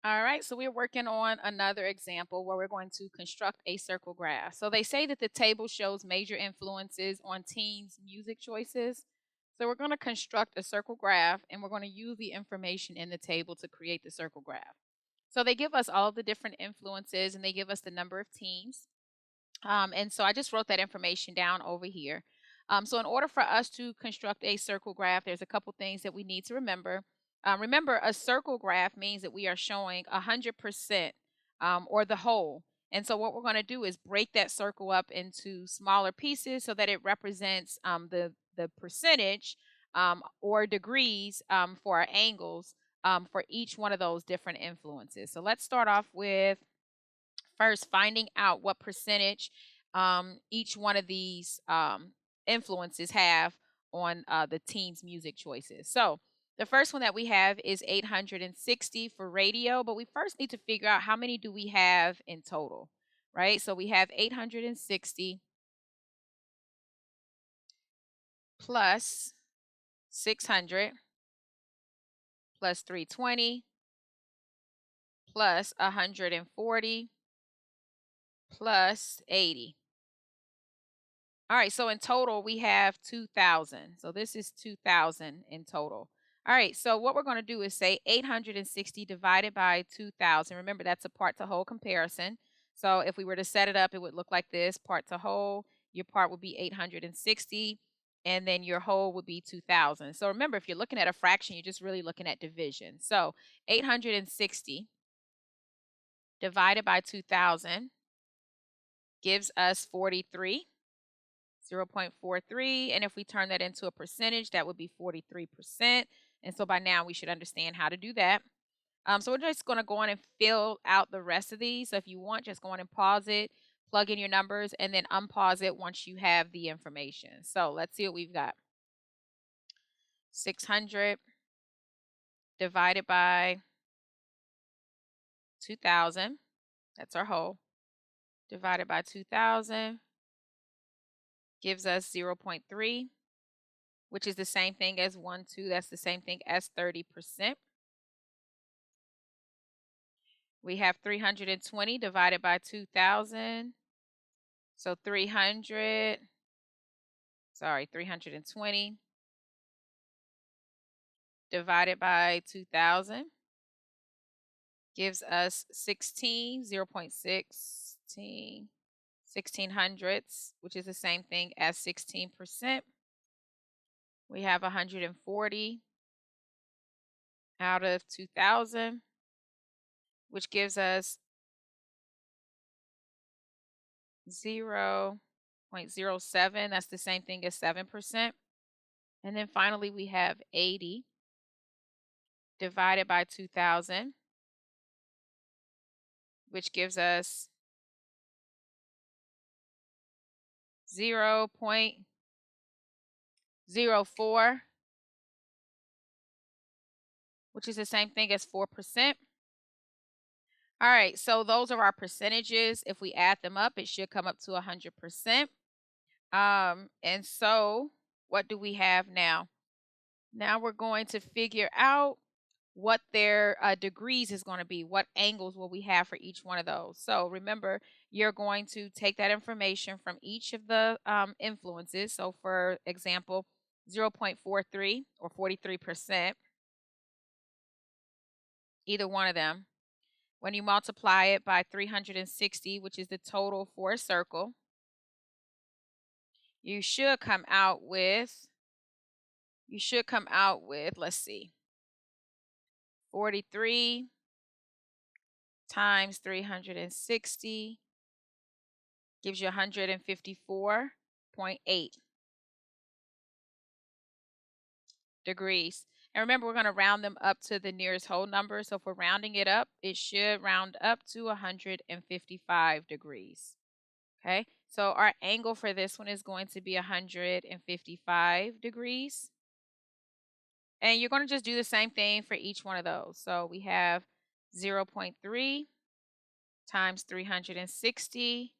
All right, so we're working on another example where we're going to construct a circle graph. So they say that the table shows major influences on teens' music choices. So we're going to construct a circle graph and we're going to use the information in the table to create the circle graph. So they give us all the different influences and they give us the number of teens. And so I just wrote that information down over here. So in order for us to construct a circle graph, there's a couple things that we need to remember. Remember, a circle graph means that we are showing 100% or the whole. And so what we're going to do is break that circle up into smaller pieces so that it represents the percentage or degrees for our angles for each one of those different influences. So let's start off with first finding out what percentage each one of these influences have on the teen's music choices. So the first one that we have is 860 for radio, but we first need to figure out how many do we have in total, right? So we have 860 plus 600 plus 320 plus 140 plus 80. All right, so in total we have 2,000. So this is 2,000 in total. All right, so what we're going to do is say 860 divided by 2,000. Remember, that's a part to whole comparison. So if we were to set it up, it would look like this: part to whole, your part would be 860, and then your whole would be 2,000. So remember, if you're looking at a fraction, you're just really looking at division. So 860 divided by 2,000 gives us 43. 0.43. And if we turn that into a percentage, that would be 43%. And so by now we should understand how to do that. So we're just going to go on and fill out the rest of these. So if you want, just go on and pause it, plug in your numbers, and then unpause it once you have the information. So let's see what we've got. 600 divided by 2,000. That's our whole. Divided by 2,000 gives us 0.3. Which is the same thing as 1, 2. That's the same thing as 30%. We have 320 divided by 2,000. So 320 divided by 2,000 gives us 16, 0.16, 16 hundredths, which is the same thing as 16%. We have 140 out of 2,000, which gives us 0.07. That's the same thing as 7%. And then finally, we have 80 divided by 2,000, which gives us 0.04, which is the same thing as 4%. All right, so those are our percentages. If we add them up, it should come up to 100%. And so what do we have now? Now we're going to figure out what their degrees is going to be. What angles will we have for each one of those? So remember, you're going to take that information from each of the influences. So for example, 0.43 or 43%, either one of them. When you multiply it by 360, which is the total for a circle, you should come out with, let's see, 43 times 360 gives you 154.8 degrees. And remember, we're going to round them up to the nearest whole number. So if we're rounding it up, it should round up to 155 degrees. Okay, so our angle for this one is going to be 155 degrees. And you're going to just do the same thing for each one of those. So we have 0.3 times 360.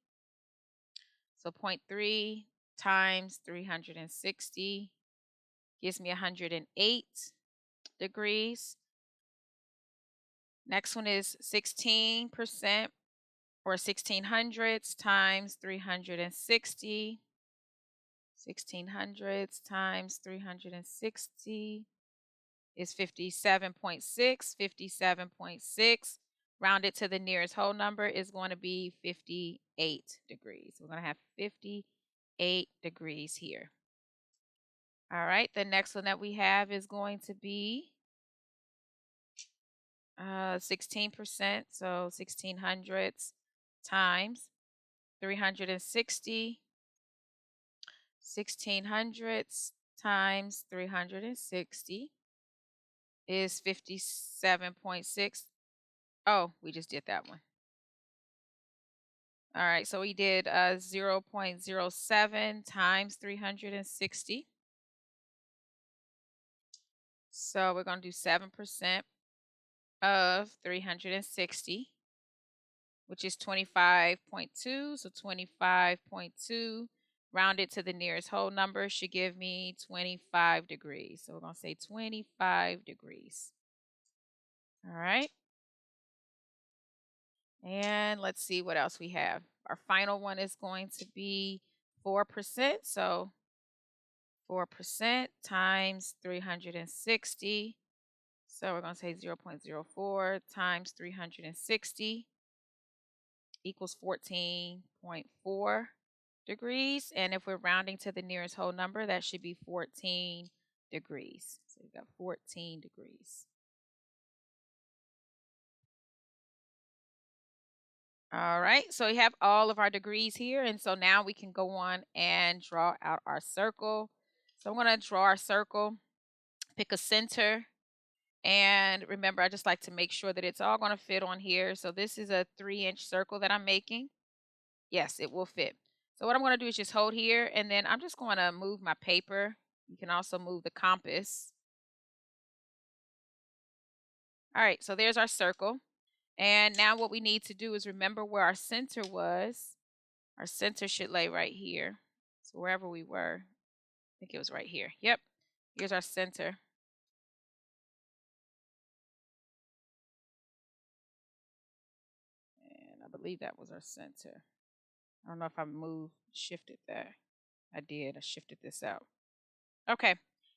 So 0.3 times 360 gives me 108 degrees. Next one is 16% or 1600s times 360. 1600s times 360 is 57.6. 57.6 rounded to the nearest whole number is going to be 58 degrees. We're going to have 58 degrees here. All right, the next one that we have is going to be 16%, so 1600s times 360. 1600s times 360 is 57.6. Oh, we just did that one. All right, so we did 0.07 times 360. So we're going to do 7% of 360, which is 25.2. So 25.2 rounded to the nearest whole number should give me 25 degrees. So we're going to say 25 degrees. All right. And let's see what else we have. Our final one is going to be 4%. So 4% times 360. So we're going to say 0.04 times 360 equals 14.4 degrees. And if we're rounding to the nearest whole number, that should be 14 degrees. So we've got 14 degrees. All right, so we have all of our degrees here. And so now we can go on and draw out our circle. So I'm going to draw our circle, pick a center. And remember, I just like to make sure that it's all going to fit on here. So this is a 3-inch circle that I'm making. Yes, it will fit. So what I'm going to do is just hold here, and then I'm just going to move my paper. You can also move the compass. All right, so there's our circle. And now what we need to do is remember where our center was. Our center should lay right here. So wherever we were, I think it was right here. Yep, here's our center. And I believe that was our center. I don't know if I shifted that. I did. I shifted this out. Okay,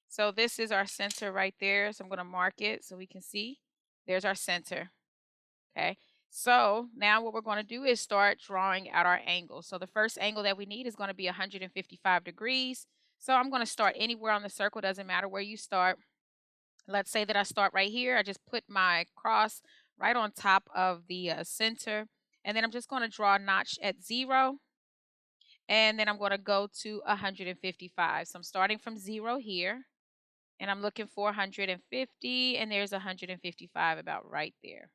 so this is our center right there. So I'm going to mark it so we can see. There's our center. Okay, so now what we're going to do is start drawing out our angle. So the first angle that we need is going to be 155 degrees. So I'm going to start anywhere on the circle. Doesn't matter where you start. Let's say that I start right here. I just put my cross right on top of the center. And then I'm just going to draw a notch at 0. And then I'm going to go to 155. So I'm starting from 0 here. And I'm looking for 150. And there's 155 about right there.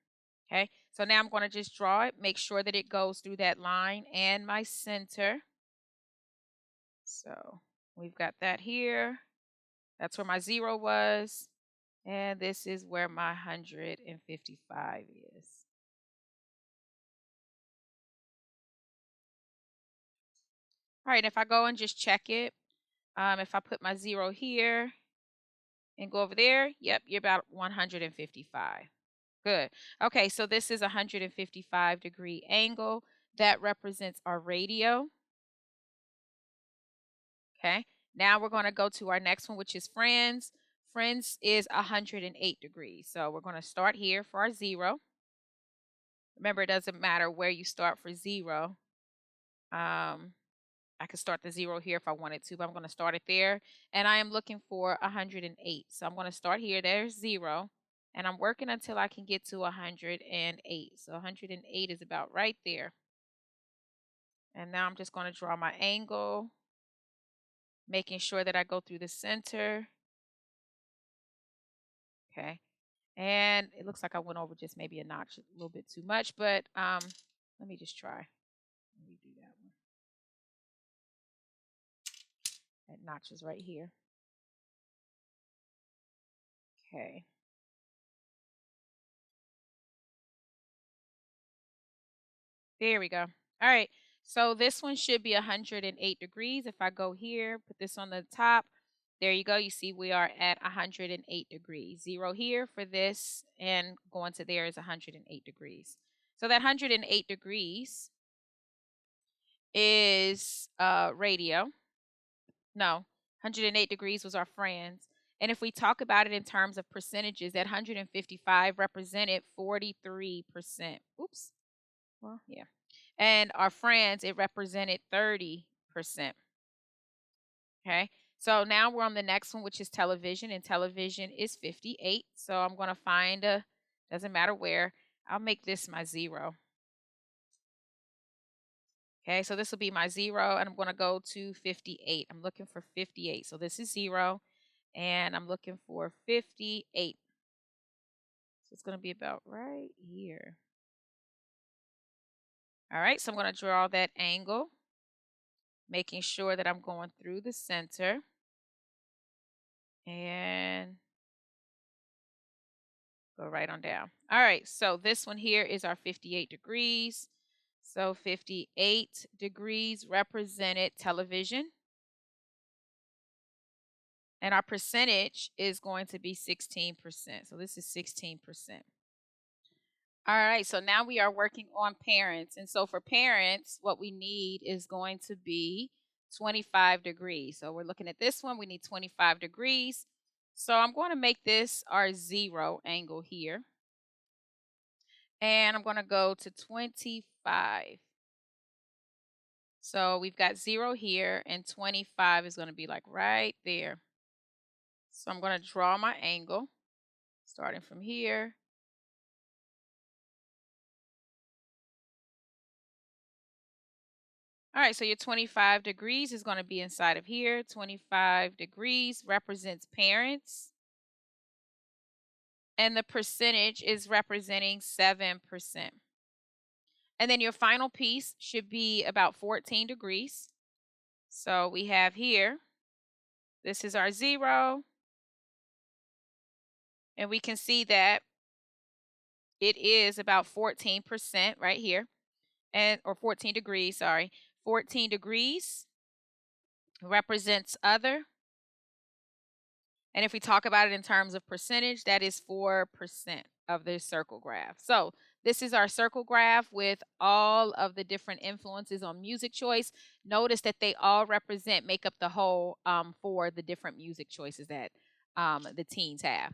Okay, so now I'm going to just draw it, make sure that it goes through that line and my center. So we've got that here. That's where my 0 was. And this is where my 155 is. All right, if I go and just check it, if I put my 0 here and go over there, yep, you're about 155. Good. Okay, so this is a 155-degree angle. That represents our radio. Okay, now we're going to go to our next one, which is friends. Friends is 108 degrees. So we're going to start here for our 0. Remember, it doesn't matter where you start for 0. I could start the 0 here if I wanted to, but I'm going to start it there. And I am looking for 108. So I'm going to start here. There's 0. And I'm working until I can get to 108. So 108 is about right there. And now I'm just going to draw my angle, making sure that I go through the center. Okay. And it looks like I went over just maybe a notch a little bit too much, but let me just try. Let me do that one. That notch is right here. Okay. There we go. All right. So this one should be 108 degrees. If I go here, put this on the top, there you go. You see we are at 108 degrees. 0 here for this, and going to there is 108 degrees. So that 108 degrees is radio. No, 108 degrees was our friends. And if we talk about it in terms of percentages, that 155 represented 43%. Oops. Well, yeah. And our friends, it represented 30%. Okay. So now we're on the next one, which is television, and television is 58. So I'm going to find a, doesn't matter where, I'll make this my 0. Okay, so this will be my 0, and I'm going to go to 58. I'm looking for 58. So this is 0, and I'm looking for 58. So it's going to be about right here. All right, so I'm going to draw that angle, making sure that I'm going through the center. And go right on down. All right, so this one here is our 58 degrees. So 58 degrees represented television. And our percentage is going to be 16%. So this is 16%. All right, so now we are working on parents. And so for parents, what we need is going to be 25 degrees. So we're looking at this one, we need 25 degrees. So I'm going to make this our 0 angle here. And I'm going to go to 25. So we've got 0 here, and 25 is going to be like right there. So I'm going to draw my angle, starting from here. All right, so your 25 degrees is going to be inside of here. 25 degrees represents parents. And the percentage is representing 7%. And then your final piece should be about 14 degrees. So we have here, this is our 0. And we can see that it is about 14% right here, and or 14 degrees, sorry. 14 degrees represents other. And if we talk about it in terms of percentage, that is 4% of the circle graph. So this is our circle graph with all of the different influences on music choice. Notice that they all make up the whole for the different music choices that the teens have.